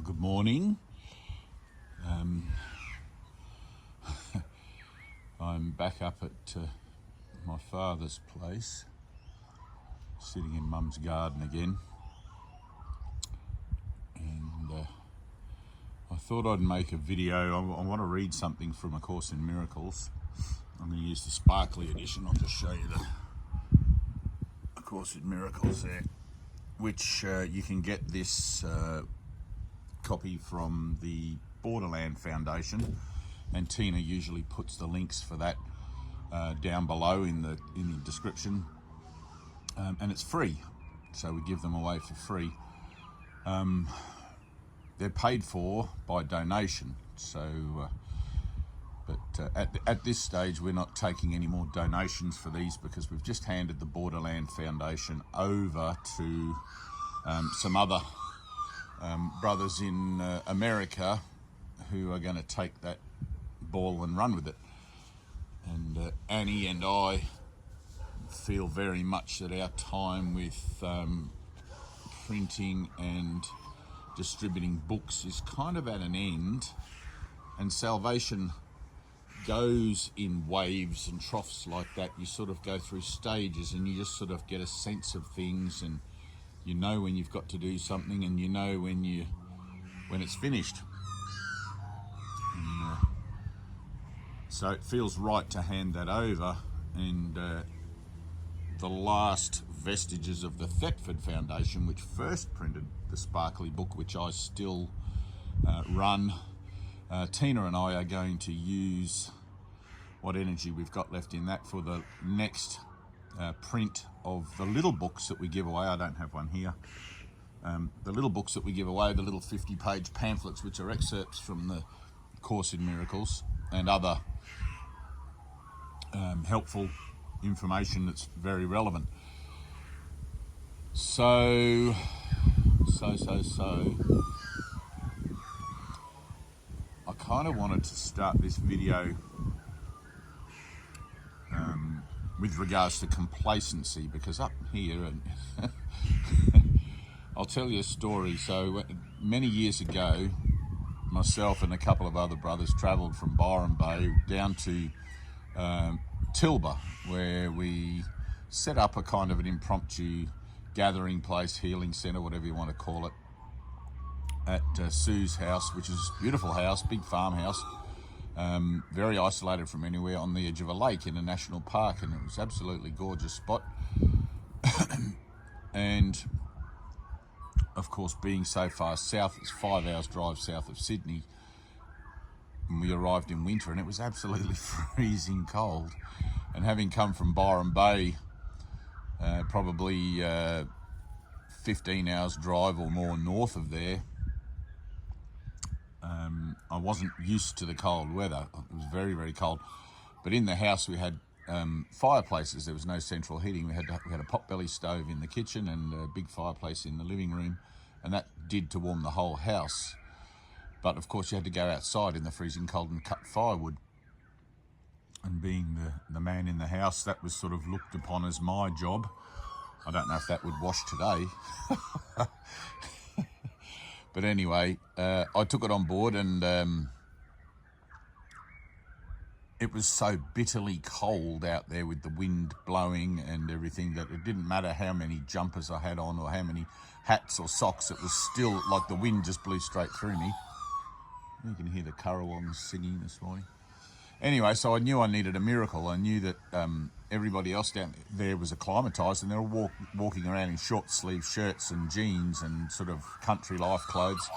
Good morning. I'm back up at my father's place, sitting in Mum's garden again, and I thought I'd make a video. I want to read something from A Course in Miracles. I'm going to use the sparkly edition. I'll just show you the A Course in Miracles there, which you can get this copy from the Borderland Foundation, and Tyna usually puts the links for that down below in the description, and it's free, so we give them away for free. They're paid for by donation, so but at this stage we're not taking any more donations for these, because we've just handed the Borderland Foundation over to some other brothers in America who are going to take that ball and run with it. And Annie and I feel very much that our time with printing and distributing books is kind of at an end, and salvation goes in waves and troughs like that. You sort of go through stages, and you just sort of get a sense of things, and you know when you've got to do something, and you know when it's finished. And, so it feels right to hand that over. And the last vestiges of the Thetford Foundation, which first printed the sparkly book, which I still run, Tyna and I are going to use what energy we've got left in that for the next print of the little books that we give away. I don't have one here. The little books that we give away, the little 50-page pamphlets, which are excerpts from the Course in Miracles and other helpful information that's very relevant. So I kind of wanted to start this video with regards to complacency, because up here, and I'll tell you a story. So many years ago, myself and a couple of other brothers travelled from Byron Bay down to Tilba, where we set up a kind of an impromptu gathering place, healing centre, whatever you want to call it, at Sue's house, which is a beautiful house, big farmhouse, very isolated from anywhere, on the edge of a lake in a national park, and it was absolutely gorgeous spot. And of course, being so far south, it's 5 hours drive south of Sydney, and we arrived in winter, and it was absolutely freezing cold. And having come from Byron Bay, probably 15 hours drive or more north of there, I wasn't used to the cold weather. It was very, very cold. But in the house we had fireplaces. There was no central heating. We had a potbelly stove in the kitchen and a big fireplace in the living room, and that did to warm the whole house. But of course you had to go outside in the freezing cold and cut firewood. And being the man in the house, that was sort of looked upon as my job. I don't know if that would wash today. But anyway, I took it on board, and it was so bitterly cold out there with the wind blowing and everything that it didn't matter how many jumpers I had on or how many hats or socks. It was still like the wind just blew straight through me. You can hear the currawongs singing this morning. Anyway, so I knew I needed a miracle. I knew that everybody else down there was acclimatised, and they're all walking around in short sleeve shirts and jeans and sort of country life clothes.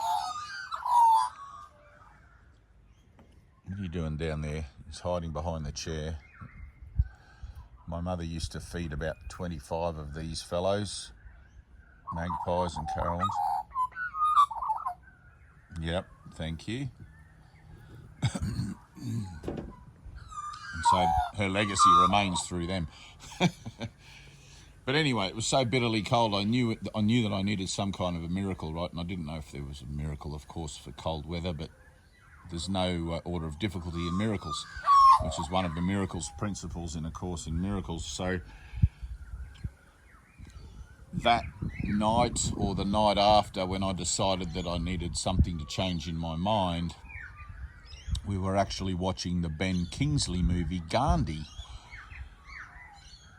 What are you doing down there? He's hiding behind the chair. My mother used to feed about 25 of these fellows, magpies and carolines. Yep, thank you. And so her legacy remains through them. But anyway, it was so bitterly cold, I knew that I needed some kind of a miracle, right? And I didn't know if there was a miracle, of course, for cold weather, but there's no order of difficulty in miracles, which is one of the miracles principles in A Course in Miracles. So that night or the night after, when I decided that I needed something to change in my mind, we were actually watching the Ben Kingsley movie Gandhi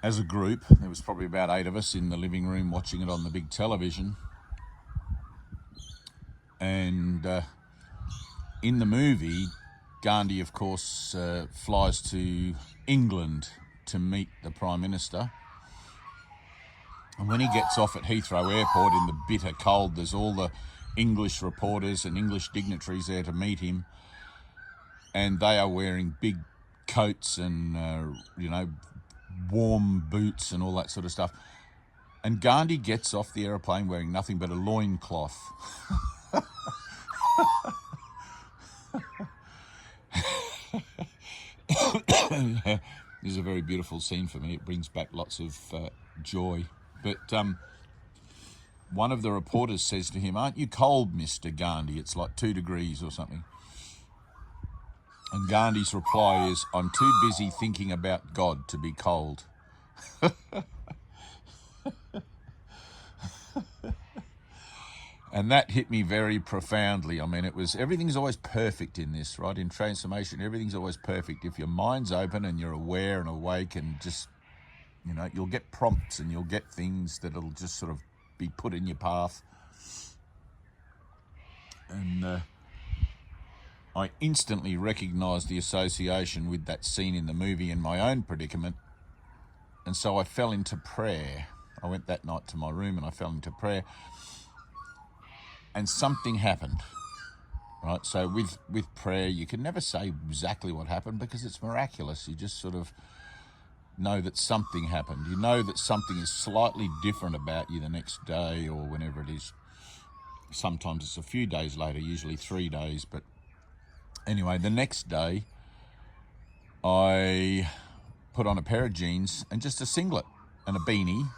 as a group. There was probably about 8 of us in the living room watching it on the big television. And in the movie, Gandhi, of course, flies to England to meet the Prime Minister. And when he gets off at Heathrow Airport in the bitter cold, there's all the English reporters and English dignitaries there to meet him. And they are wearing big coats and, warm boots and all that sort of stuff. And Gandhi gets off the aeroplane wearing nothing but a loincloth. This is a very beautiful scene for me. It brings back lots of joy. But one of the reporters says to him, "Aren't you cold, Mr. Gandhi? It's like 2 degrees or something." And Gandhi's reply is, "I'm too busy thinking about God to be cold." And that hit me very profoundly. I mean, everything's always perfect in this, right? In transformation, everything's always perfect. If your mind's open and you're aware and awake and just, you'll get prompts and you'll get things that'll just sort of be put in your path. And I instantly recognised the association with that scene in the movie and my own predicament. And so I fell into prayer. I went that night to my room and I fell into prayer. And something happened, right? So with prayer, you can never say exactly what happened because it's miraculous. You just sort of know that something happened. You know that something is slightly different about you the next day or whenever it is. Sometimes it's a few days later, usually 3 days. But anyway, the next day, I put on a pair of jeans and just a singlet and a beanie.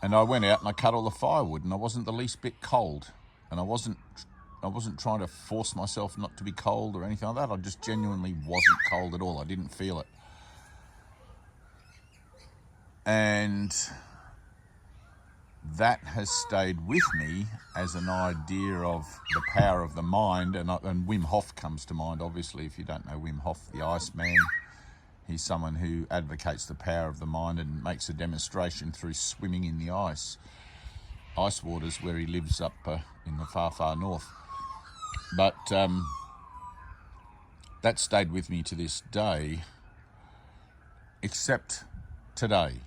And I went out and I cut all the firewood and I wasn't the least bit cold. And I wasn't trying to force myself not to be cold or anything like that. I just genuinely wasn't cold at all. I didn't feel it. And that has stayed with me as an idea of the power of the mind. And Wim Hof comes to mind, obviously. If you don't know Wim Hof, the Iceman, he's someone who advocates the power of the mind and makes a demonstration through swimming in the ice waters where he lives up in the far, far north. But that stayed with me to this day, except today.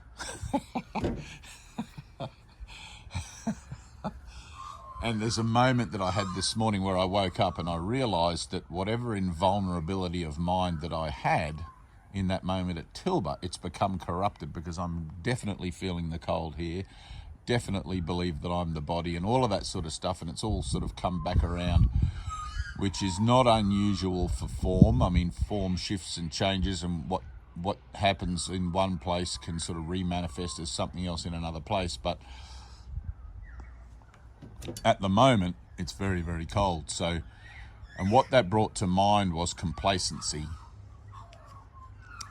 And there's a moment that I had this morning where I woke up and I realised that whatever invulnerability of mind that I had in that moment at Tilba, it's become corrupted because I'm definitely feeling the cold here, definitely believe that I'm the body and all of that sort of stuff, and it's all sort of come back around, which is not unusual for form. I mean, form shifts and changes, and what happens in one place can sort of remanifest as something else in another place. But at the moment, it's very, very cold. So, and what that brought to mind was complacency.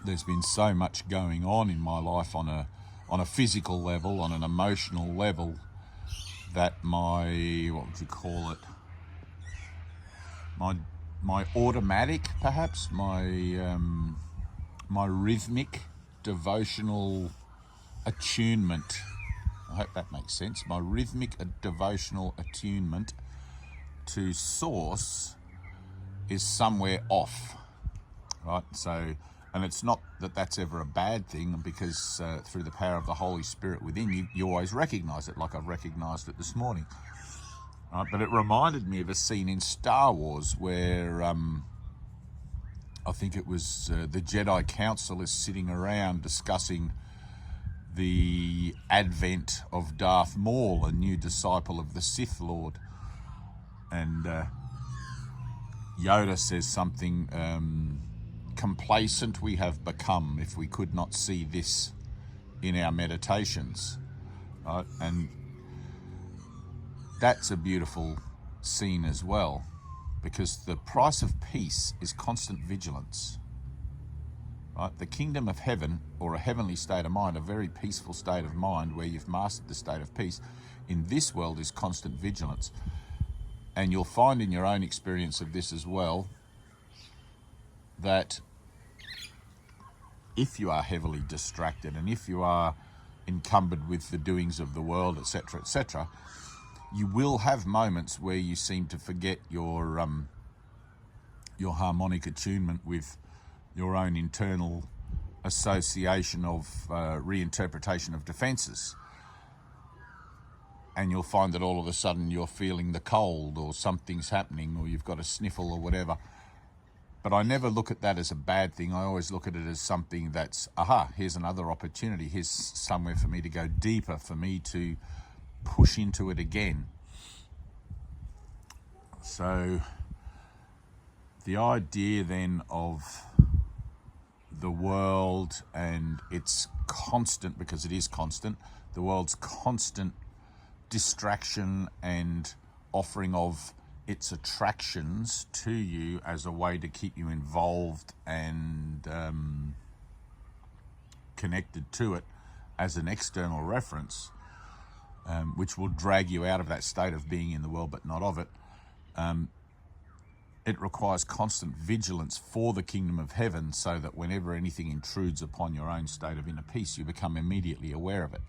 There's been so much going on in my life on a physical level, on an emotional level, that my, what would you call it? My automatic, perhaps, my rhythmic devotional attunement. I hope that makes sense. My rhythmic devotional attunement to Source is somewhere off, right? So, and it's not that that's ever a bad thing, because through the power of the Holy Spirit within you, you always recognise it, like I've recognised it this morning. Right? But it reminded me of a scene in Star Wars where I think it was the Jedi Council is sitting around discussing the advent of Darth Maul, a new disciple of the Sith Lord. And Yoda says something, complacent we have become if we could not see this in our meditations. Right? And that's a beautiful scene as well, because the price of peace is constant vigilance. right? The kingdom of heaven, or a heavenly state of mind, a very peaceful state of mind where you've mastered the state of peace, in this world is constant vigilance. And you'll find in your own experience of this as well, that if you are heavily distracted and if you are encumbered with the doings of the world, etc., you will have moments where you seem to forget your harmonic attunement with your own internal association of reinterpretation of defenses. And you'll find that all of a sudden you're feeling the cold, or something's happening, or you've got a sniffle or whatever. But I never look at that as a bad thing. I always look at it as something that's, aha, here's another opportunity. Here's somewhere for me to go deeper, for me to push into it again. So the idea then of the world and its constant, because it is constant, the world's constant distraction and offering of its attractions to you as a way to keep you involved and connected to it as an external reference, which will drag you out of that state of being in the world but not of it. It requires constant vigilance for the kingdom of heaven, so that whenever anything intrudes upon your own state of inner peace, you become immediately aware of it.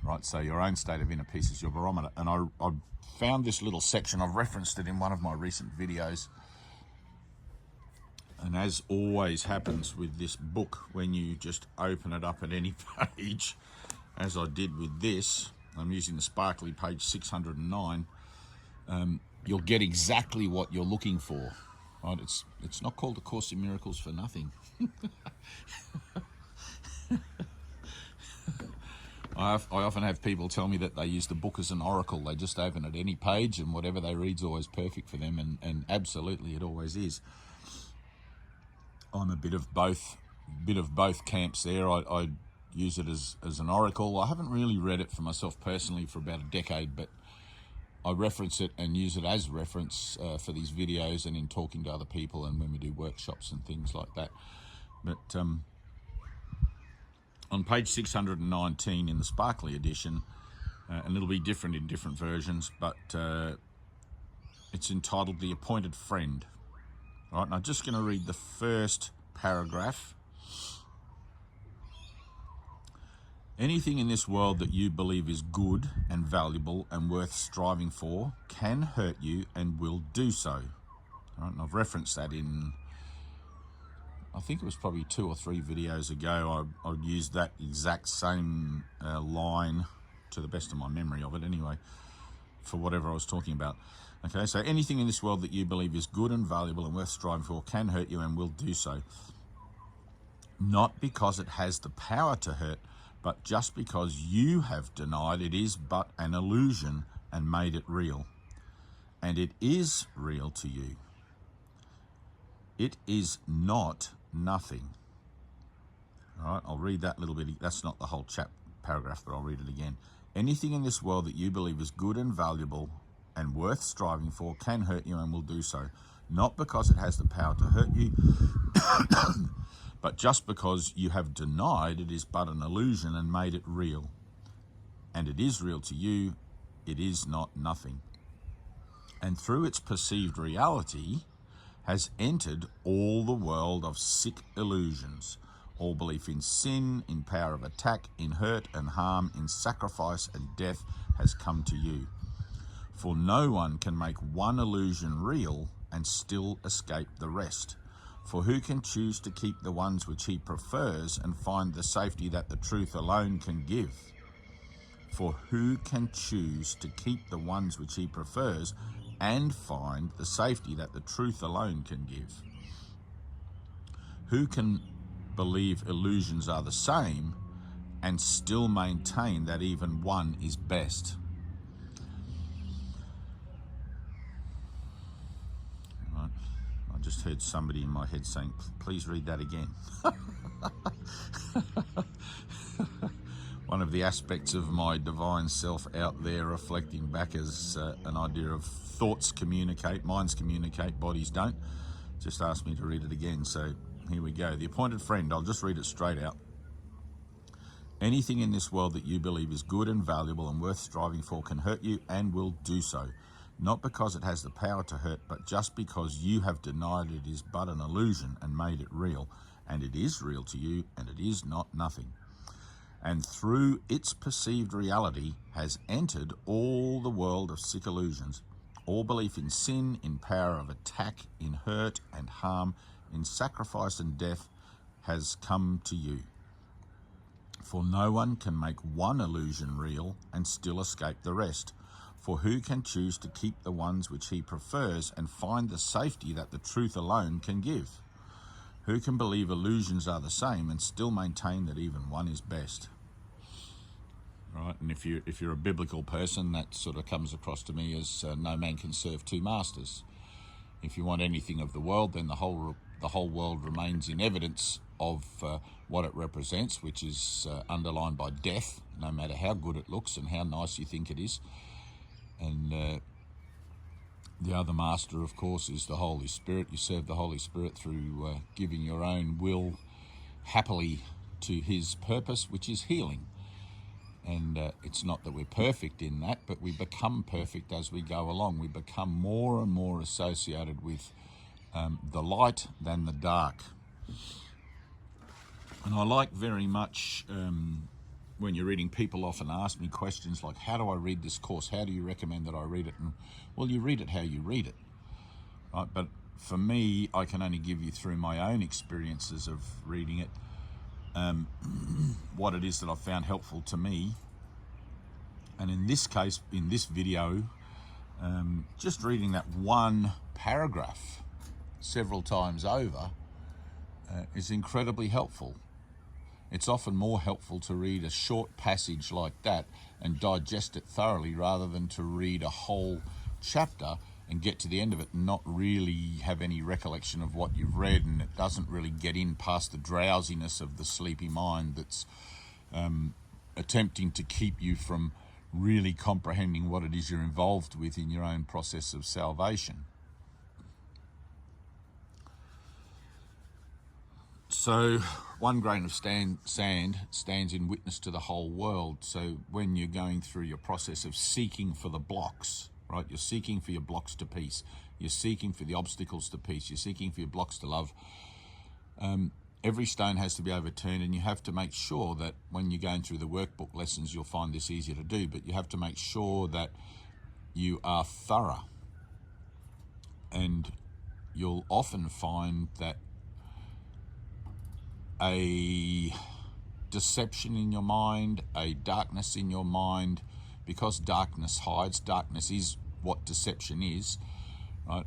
Right, so your own state of inner peace is your barometer. And I found this little section, I've referenced it in one of my recent videos. And as always happens with this book, when you just open it up at any page, as I did with this, I'm using the sparkly page 609, you'll get exactly what you're looking for. Right? It's not called A Course in Miracles for nothing. I often have people tell me that they use the book as an oracle. They just open at any page and whatever they read is always perfect for them, and absolutely it always is. I'm a bit of both camps there. I use it as an oracle. I haven't really read it for myself personally for about a decade, but I reference it and use it as reference for these videos and in talking to other people and when we do workshops and things like that. But on page 619 in the Sparkly edition, and it'll be different in different versions, but it's entitled The Appointed Friend. Right, and I'm just going to read the first paragraph. Anything in this world that you believe is good and valuable and worth striving for can hurt you and will do so. All right, and I've referenced that in, I think it was probably 2 or 3 videos ago. I used that exact same line, to the best of my memory of it anyway, for whatever I was talking about. Okay, so anything in this world that you believe is good and valuable and worth striving for can hurt you and will do so. Not because it has the power to hurt, but just because you have denied it is but an illusion and made it real. And it is real to you. It is not nothing. All right, I'll read that little bit. That's not the whole paragraph, but I'll read it again. Anything in this world that you believe is good and valuable and worth striving for can hurt you and will do so. Not because it has the power to hurt you, but just because you have denied it is but an illusion and made it real. And it is real to you, it is not nothing. And through its perceived reality has entered all the world of sick illusions, all belief in sin, in power of attack, in hurt and harm, in sacrifice and death has come to you. For no one can make one illusion real and still escape the rest. For who can choose to keep the ones which he prefers and find the safety that the truth alone can give? For who can choose to keep the ones which he prefers and find the safety that the truth alone can give? Who can believe illusions are the same and still maintain that even one is best? Right. I just heard somebody in my head saying, please read that again. One of the aspects of my divine self out there reflecting back as an idea of thoughts communicate, minds communicate, bodies don't. Just asked me to read it again. So Here we go. The appointed friend, I'll just read it straight out. Anything in this world that you believe is good and valuable and worth striving for can hurt you and will do so. Not because it has the power to hurt, but just because you have denied it is but an illusion and made it real. And it is real to you, and it is not nothing. And through its perceived reality has entered all the world of sick illusions. All belief in sin, in power of attack, in hurt and harm, in sacrifice and death has come to you. For no one can make one illusion real and still escape the rest. For who can choose to keep the ones which he prefers and find the safety that the truth alone can give? Who can believe illusions are the same and still maintain that even one is best? Right, and if you're a biblical person, that sort of comes across to me as no man can serve two masters. If you want anything of the world, then the whole world remains in evidence of what it represents, which is underlined by death, no matter how good it looks and how nice you think it is. And the other master, of course, is the Holy Spirit. You serve the Holy Spirit through giving your own will happily to his purpose, which is healing. And it's not that we're perfect in that, but we become perfect as we go along. We become more and more associated with the light than the dark. And I like very much when you're reading, people often ask me questions like, how do I read this course? How do you recommend that I read it? And well, you read it how you read it, right? But for me, I can only give you through my own experiences of reading it what it is that I've found helpful to me. And in this case, in this video, just reading that one paragraph several times over is incredibly helpful. It's often more helpful to read a short passage like that and digest it thoroughly rather than to read a whole chapter and get to the end of it and not really have any recollection of what you've read, and it doesn't really get in past the drowsiness of the sleepy mind that's attempting to keep you from really comprehending what it is you're involved with in your own process of salvation. So one grain of sand stands in witness to the whole world. So when you're going through your process of seeking for the blocks, right? You're seeking for your blocks to peace. You're seeking for the obstacles to peace. You're seeking for your blocks to love. Every stone has to be overturned, and you have to make sure that when you're going through the workbook lessons, you'll find this easier to do, but you have to make sure that you are thorough. And you'll often find that a deception in your mind, a darkness in your mind, because darkness hides, darkness is what deception is, right?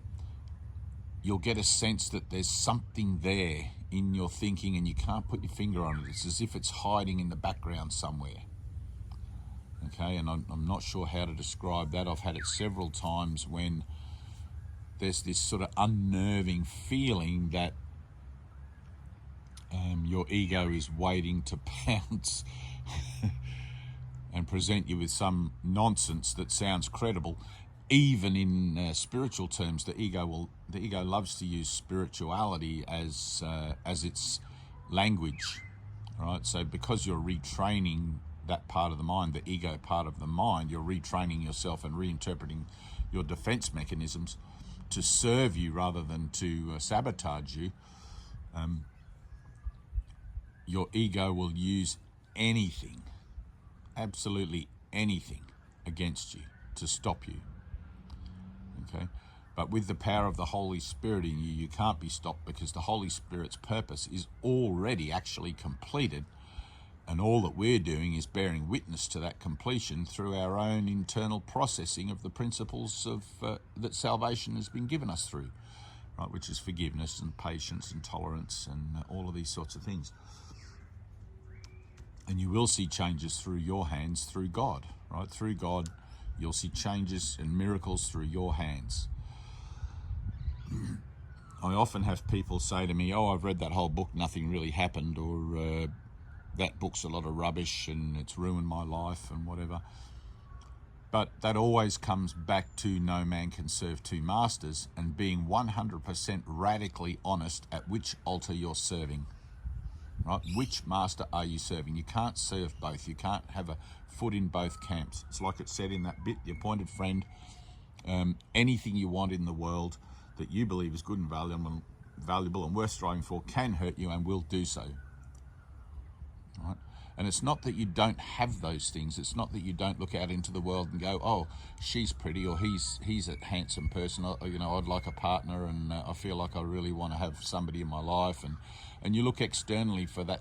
You'll get a sense that there's something there in your thinking and you can't put your finger on it. It's as if it's hiding in the background somewhere. Okay, and I'm not sure how to describe that. I've had it several times when there's this sort of unnerving feeling that your ego is waiting to pounce and present you with some nonsense that sounds credible. Even in spiritual terms, the ego loves to use spirituality as its language, right? So because you're retraining that part of the mind, the ego part of the mind, you're retraining yourself and reinterpreting your defense mechanisms to serve you rather than to sabotage you. Your ego will use anything, absolutely anything, against you to stop you. Okay, but with the power of the Holy Spirit in you, you can't be stopped, because the Holy Spirit's purpose is already actually completed, and all that we're doing is bearing witness to that completion through our own internal processing of the principles of that salvation has been given us through, right? Which is forgiveness and patience and tolerance and all of these sorts of things. And you will see changes through your hands, through God, right? Through God, you'll see changes and miracles through your hands. I often have people say to me, oh, I've read that whole book, nothing really happened, or that book's a lot of rubbish and it's ruined my life and whatever. But that always comes back to no man can serve two masters, and being 100% radically honest at which altar you're serving. Right? Which master are you serving? You can't serve both. You can't have a foot in both camps. It's like it said in that bit, the appointed friend. Anything you want in the world that you believe is good and valuable and worth striving for can hurt you and will do so. Right? And it's not that you don't have those things. It's not that you don't look out into the world and go, oh, she's pretty, or he's a handsome person. You know, I'd like a partner, and I feel like I really want to have somebody in my life. And you look externally for that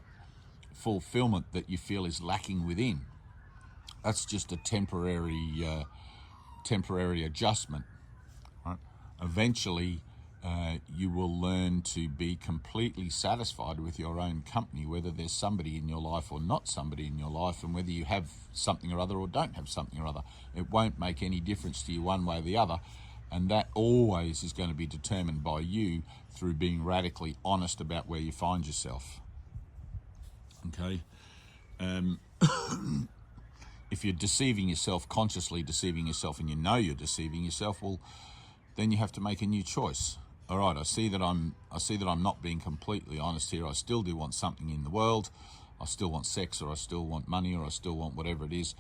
fulfillment that you feel is lacking within. That's just a temporary adjustment. Right? Eventually, you will learn to be completely satisfied with your own company, whether there's somebody in your life or not somebody in your life, and whether you have something or other or don't have something or other. It won't make any difference to you one way or the other, and that always is going to be determined by you through being radically honest about where you find yourself. Okay? If you're deceiving yourself, consciously deceiving yourself, and you know you're deceiving yourself, well, then you have to make a new choice. All right, I see that I'm not being completely honest here. I still do want something in the world. I still want sex, or I still want money, or I still want whatever it is.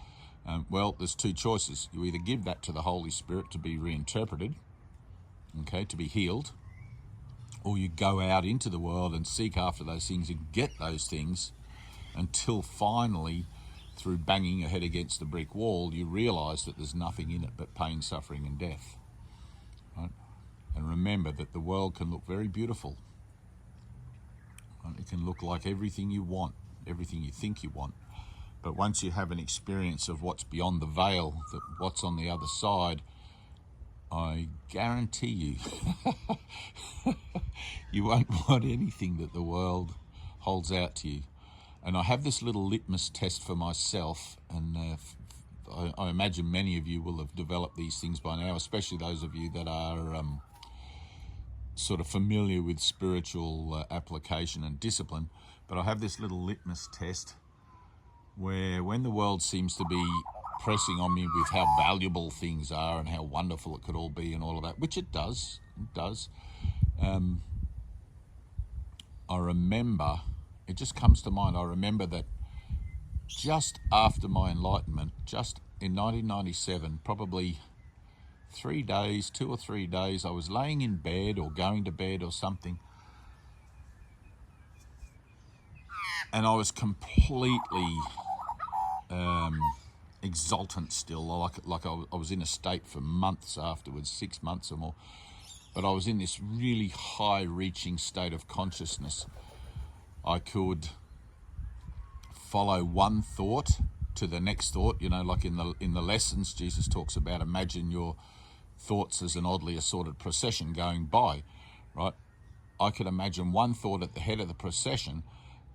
Well, there's two choices. You either give that to the Holy Spirit to be reinterpreted, okay, to be healed, or you go out into the world and seek after those things and get those things until finally, through banging your head against the brick wall, you realise that there's nothing in it but pain, suffering and death. Right? And remember that the world can look very beautiful. Right? It can look like everything you want, everything you think you want. But once you have an experience of what's beyond the veil, that what's on the other side, I guarantee you, you won't want anything that the world holds out to you. And I have this little litmus test for myself, and I imagine many of you will have developed these things by now, especially those of you that are sort of familiar with spiritual application and discipline. But I have this little litmus test where, when the world seems to be pressing on me with how valuable things are and how wonderful it could all be and all of that, which it does, I remember, it just comes to mind, I remember that just after my enlightenment, just in 1997, probably 2 or 3 days, I was laying in bed or going to bed or something, and I was completely exultant still, like I was in a state for months afterwards, 6 months or more, but I was in this really high-reaching state of consciousness. I could follow one thought to the next thought, you know, like in the lessons, Jesus talks about imagine your thoughts as an oddly assorted procession going by, right? I could imagine one thought at the head of the procession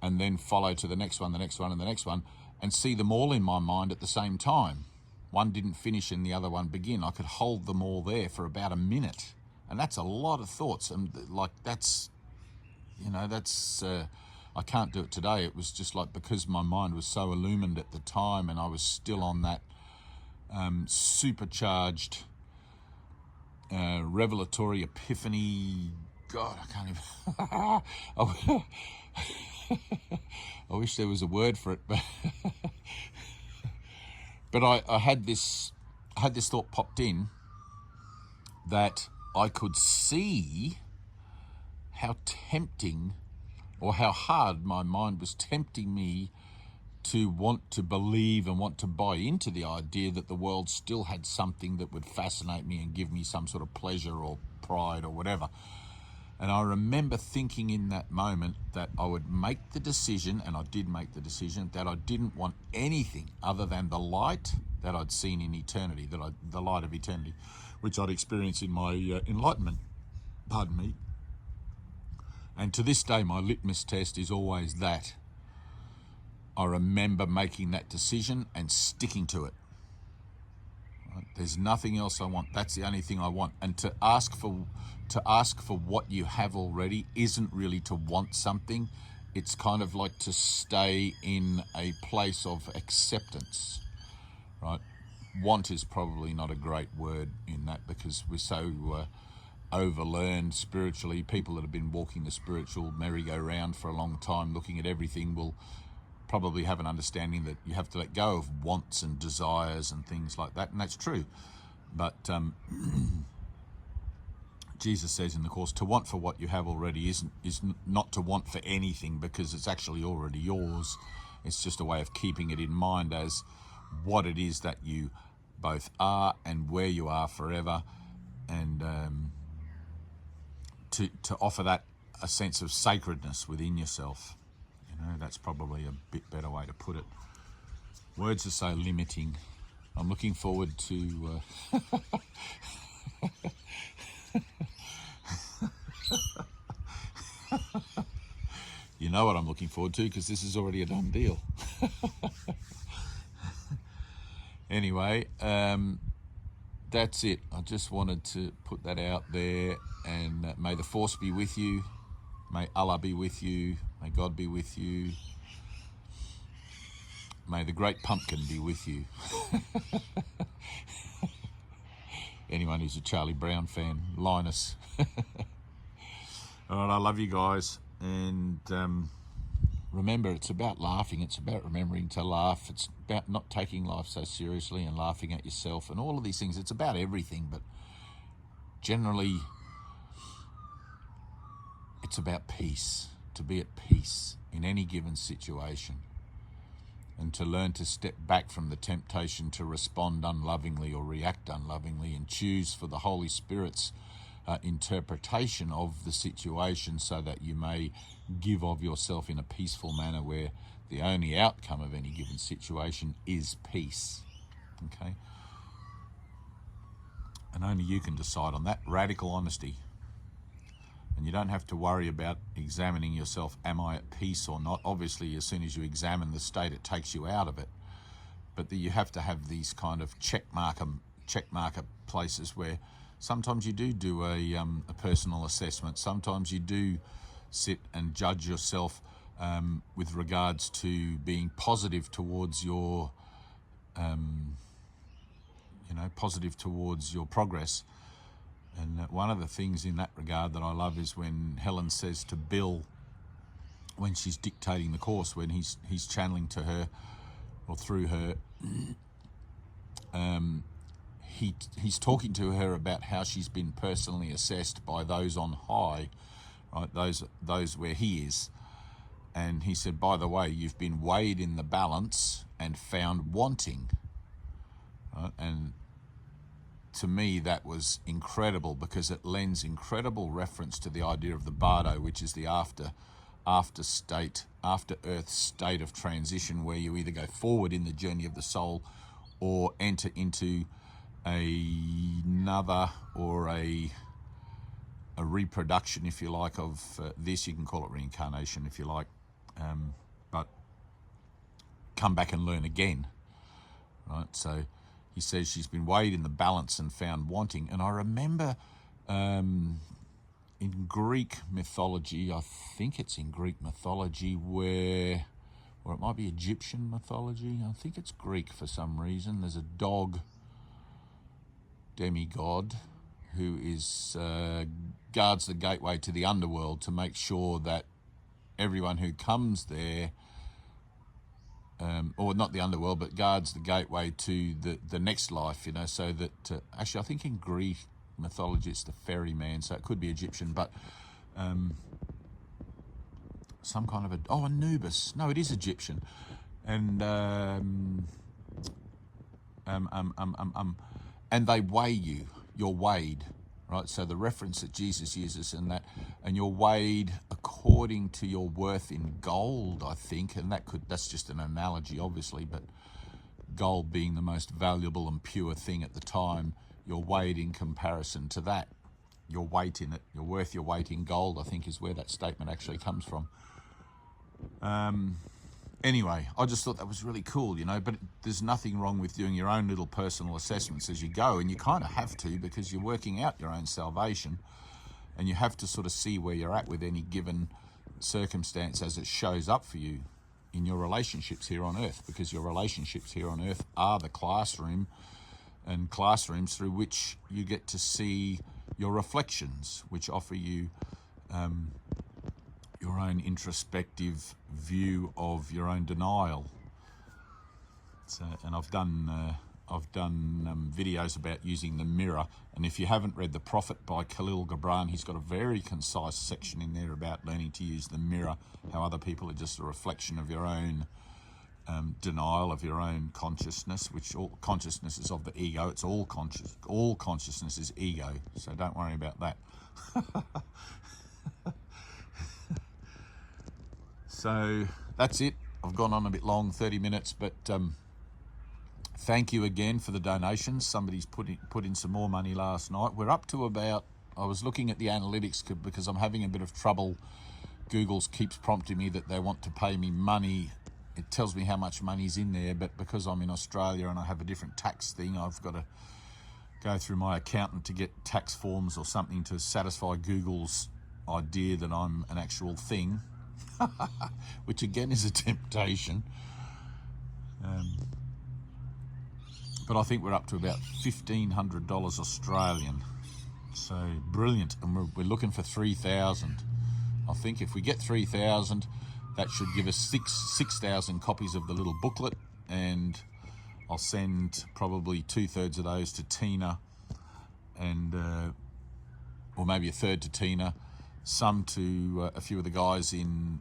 and then follow to the next one, the next one, and the next one, and see them all in my mind at the same time. One didn't finish and the other one begin. I could hold them all there for about a minute, and that's a lot of thoughts. And like that's, you know, that's I can't do it today. It was just like, because my mind was so illumined at the time, and I was still on that supercharged revelatory epiphany. God, I can't even. I wish there was a word for it, but I had this thought popped in that I could see how tempting, or how hard my mind was tempting me to want to believe and want to buy into the idea that the world still had something that would fascinate me and give me some sort of pleasure or pride or whatever. And I remember thinking in that moment that I would make the decision, and I did make the decision, that I didn't want anything other than the light that I'd seen in eternity, the light of eternity, which I'd experienced in my enlightenment. Pardon me. And to this day, my litmus test is always that. I remember making that decision and sticking to it. Right? There's nothing else I want. That's the only thing I want. And to ask for what you have already isn't really to want something. It's kind of like to stay in a place of acceptance, right? want is probably not a great word in that, because we're so overlearned spiritually. People that have been walking the spiritual merry-go-round for a long time, looking at everything, will probably have an understanding that you have to let go of wants and desires and things like that, and that's true. But Jesus says in the Course, to want for what you have already is not to want for anything, because it's actually already yours. It's just a way of keeping it in mind as what it is that you both are and where you are forever, and to offer that a sense of sacredness within yourself. You know, that's probably a bit better way to put it. Words are so limiting. I'm looking forward to you know what I'm looking forward to, because this is already a done deal. Anyway, that's it. I just wanted to put that out there, and may the Force be with you. May Allah be with you. May God be with you. May the Great Pumpkin be with you. Anyone who's a Charlie Brown fan, Linus. All right, I love you guys. And remember, it's about laughing. It's about remembering to laugh. It's about not taking life so seriously and laughing at yourself and all of these things. It's about everything, but generally it's about peace, to be at peace in any given situation, and to learn to step back from the temptation to respond unlovingly or react unlovingly, and choose for the Holy Spirit's interpretation of the situation, so that you may give of yourself in a peaceful manner, where the only outcome of any given situation is peace. Okay? And only you can decide on that. Radical honesty. And you don't have to worry about examining yourself, am I at peace or not? Obviously, as soon as you examine the state, it takes you out of it. But you have to have these kind of check marker places where sometimes you do a personal assessment. Sometimes you do sit and judge yourself with regards to being positive towards your, positive towards your progress. And one of the things in that regard that I love is when Helen says to Bill, when she's dictating the course, when he's channeling to her or through her, he's talking to her about how she's been personally assessed by those on high, right? Those where he is. And he said, by the way, you've been weighed in the balance and found wanting. Right? And to me, that was incredible, because it lends incredible reference to the idea of the bardo, which is the after earth state of transition, where you either go forward in the journey of the soul or enter into another, or a reproduction, if you like, of this. You can call it reincarnation if you like, but come back and learn again, right? So he says she's been weighed in the balance and found wanting. And I remember in Greek mythology, I think it's in Greek mythology or it might be Egyptian mythology, I think it's Greek for some reason, there's a dog demigod who is guards the gateway to the underworld, to make sure that everyone who comes there, or not the underworld, but guards the gateway to the next life, so that, actually I think in Greek mythology it's the ferryman, so it could be Egyptian, but some kind of Anubis, no, it is Egyptian, and and they weigh you, you're weighed, right? So the reference that Jesus uses in that, and you're weighed according to your worth in gold, I think, and that's just an analogy, obviously, but gold being the most valuable and pure thing at the time, you're weighed in comparison to that. Your weight in it, you're worth your weight in gold, I think, is where that statement actually comes from. Anyway, I just thought that was really cool, but there's nothing wrong with doing your own little personal assessments as you go, and you kind of have to, because you're working out your own salvation, and you have to sort of see where you're at with any given circumstance as it shows up for you in your relationships here on earth, because your relationships here on earth are the classroom and classrooms through which you get to see your reflections, which offer you your own introspective view of your own denial. So, and I've done videos about using the mirror, and if you haven't read The Prophet by Khalil Gibran, he's got a very concise section in there about learning to use the mirror, how other people are just a reflection of your own denial of your own consciousness, which all consciousness is of the ego. It's all conscious. All consciousness is ego, so don't worry about that. So that's it. I've gone on a bit long, 30 minutes, but thank you again for the donations. Somebody's put in some more money last night. We're up to about, I was looking at the analytics because I'm having a bit of trouble. Google keeps prompting me that they want to pay me money. It tells me how much money's in there, but because I'm in Australia and I have a different tax thing, I've got to go through my accountant to get tax forms or something to satisfy Google's idea that I'm an actual thing, which again is a temptation. But I think we're up to about $1,500 Australian. So brilliant, and we're looking for 3,000. I think if we get 3,000, that should give us 6,000 copies of the little booklet, and I'll send probably 2/3 of those to Tyna, and or maybe a third to Tyna, some to a few of the guys in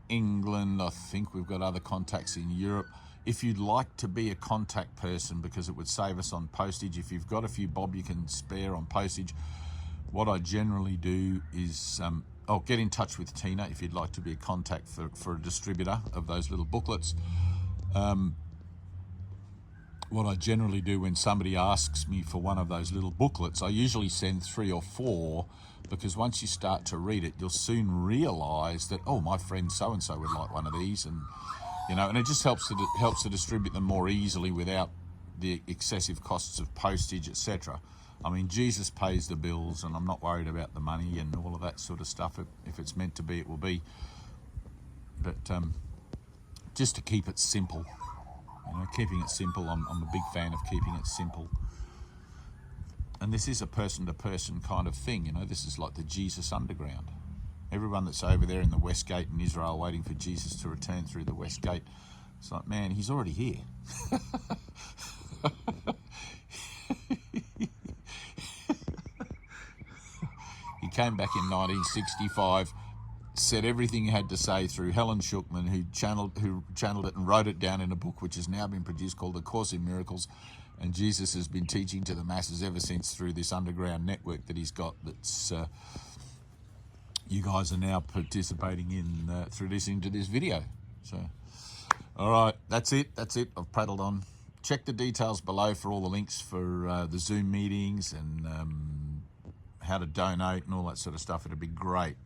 England. I think we've got other contacts in Europe. If you'd like to be a contact person, because it would save us on postage, if you've got a few bob you can spare on postage, what I generally do is get in touch with Tyna if you'd like to be a contact for a distributor of those little booklets. What I generally do when somebody asks me for one of those little booklets, I usually send 3 or 4, because once you start to read it, you'll soon realise that, oh, my friend so-and-so would like one of these, and and it just helps to distribute them more easily without the excessive costs of postage, etc. I mean, Jesus pays the bills, and I'm not worried about the money and all of that sort of stuff. If it's meant to be, it will be. But just to keep it simple, keeping it simple. I'm a big fan of keeping it simple. And this is a person-to-person kind of thing. This is like the Jesus Underground. Everyone that's over there in the West Gate in Israel waiting for Jesus to return through the West Gate, it's like, man, he's already here. He came back in 1965, said everything he had to say through Helen Schuckman, who channeled it and wrote it down in a book which has now been produced called The Course in Miracles. And Jesus has been teaching to the masses ever since through this underground network that he's got, that's you guys are now participating in through listening to this video. So, all right, that's it. I've prattled on. Check the details below for all the links for the Zoom meetings and how to donate and all that sort of stuff. It'd be great.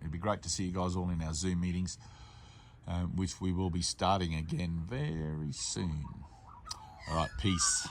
It'd be great to see you guys all in our Zoom meetings, which we will be starting again very soon. All right, peace.